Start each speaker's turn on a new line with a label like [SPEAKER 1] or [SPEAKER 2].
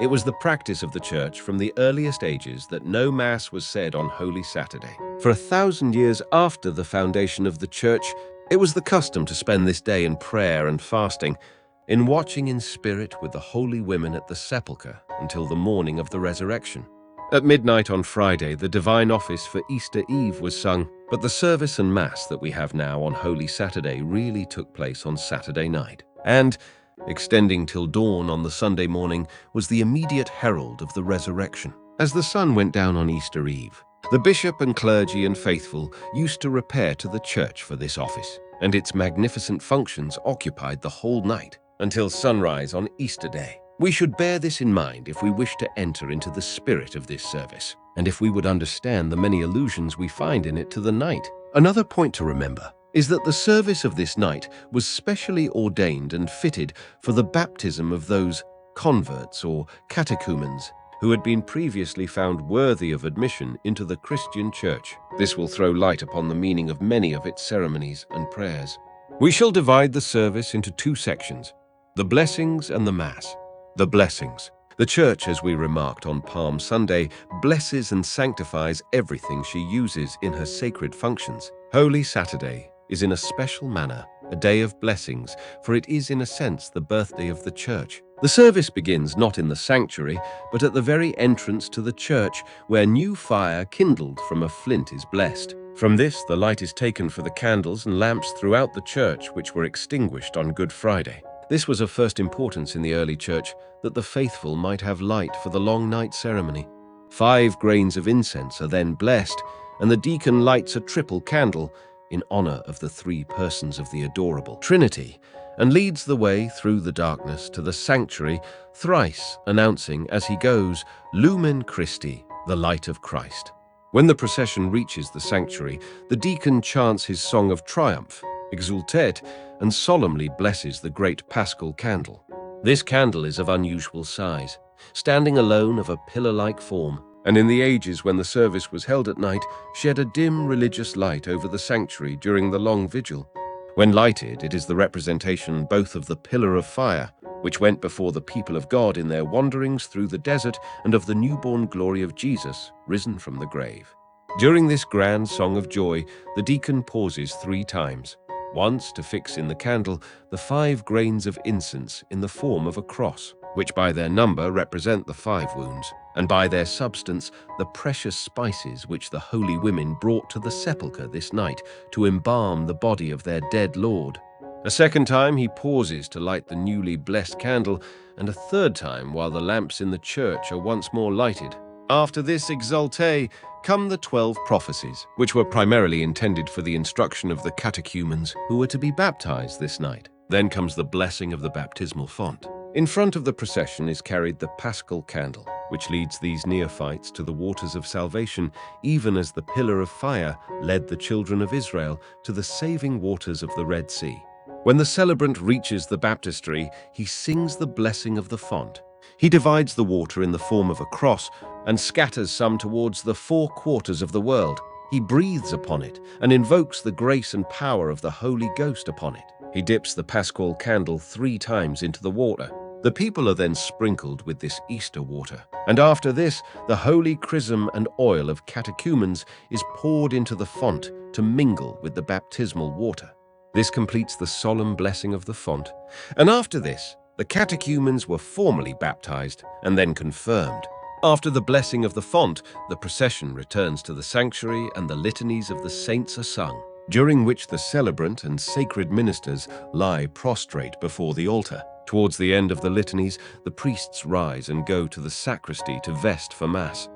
[SPEAKER 1] It was the practice of the Church from the earliest ages that no Mass was said on Holy Saturday. For 1,000 years after the foundation of the Church, it was the custom to spend this day in prayer and fasting, in watching in spirit with the holy women at the sepulchre until the morning of the resurrection. At midnight on Friday, the Divine Office for Easter Eve was sung, but the service and Mass that we have now on Holy Saturday really took place on Saturday night. And, extending till dawn on the Sunday morning, was the immediate herald of the resurrection. As the sun went down on Easter Eve, the bishop and clergy and faithful used to repair to the church for this office, and its magnificent functions occupied the whole night until sunrise on Easter Day. We should bear this in mind if we wish to enter into the spirit of this service, and if we would understand the many allusions we find in it to the night. Another point to remember is that the service of this night was specially ordained and fitted for the baptism of those converts or catechumens who had been previously found worthy of admission into the Christian Church. This will throw light upon the meaning of many of its ceremonies and prayers. We shall divide the service into two sections: the blessings and the Mass. The blessings. The Church, as we remarked on Palm Sunday, blesses and sanctifies everything she uses in her sacred functions. Holy Saturday is in a special manner a day of blessings, for it is in a sense the birthday of the Church. The service begins not in the sanctuary, but at the very entrance to the church, where new fire kindled from a flint is blessed. From this, the light is taken for the candles and lamps throughout the church, which were extinguished on Good Friday. This was of first importance in the early church, that the faithful might have light for the long night ceremony. 5 grains of incense are then blessed, and the deacon lights a triple candle in honor of the 3 persons of the adorable Trinity, and leads the way through the darkness to the sanctuary, thrice announcing as he goes, Lumen Christi, the light of Christ. When the procession reaches the sanctuary, the deacon chants his song of triumph, Exultet, and solemnly blesses the great paschal candle. This candle is of unusual size, standing alone of a pillar-like form, and in the ages when the service was held at night, shed a dim religious light over the sanctuary during the long vigil. When lighted, it is the representation both of the pillar of fire, which went before the people of God in their wanderings through the desert, and of the newborn glory of Jesus, risen from the grave. During this grand song of joy, the deacon pauses 3 times, once to fix in the candle the 5 grains of incense in the form of a cross, which by their number represent the 5 wounds, and by their substance the precious spices which the holy women brought to the sepulchre this night to embalm the body of their dead Lord. A second time he pauses to light the newly blessed candle, and a third time while the lamps in the church are once more lighted. After this exulte come the 12 prophecies, which were primarily intended for the instruction of the catechumens who were to be baptized this night. Then comes the blessing of the baptismal font. In front of the procession is carried the paschal candle, which leads these neophytes to the waters of salvation, even as the pillar of fire led the children of Israel to the saving waters of the Red Sea. When the celebrant reaches the baptistry, he sings the blessing of the font. He divides the water in the form of a cross and scatters some towards the 4 quarters of the world. He breathes upon it and invokes the grace and power of the Holy Ghost upon it. He dips the paschal candle 3 times into the water. The people are then sprinkled with this Easter water, and after this, the holy chrism and oil of catechumens is poured into the font to mingle with the baptismal water. This completes the solemn blessing of the font, and after this, the catechumens were formally baptized and then confirmed. After the blessing of the font, the procession returns to the sanctuary and the litanies of the saints are sung, during which the celebrant and sacred ministers lie prostrate before the altar. Towards the end of the litanies, the priests rise and go to the sacristy to vest for Mass.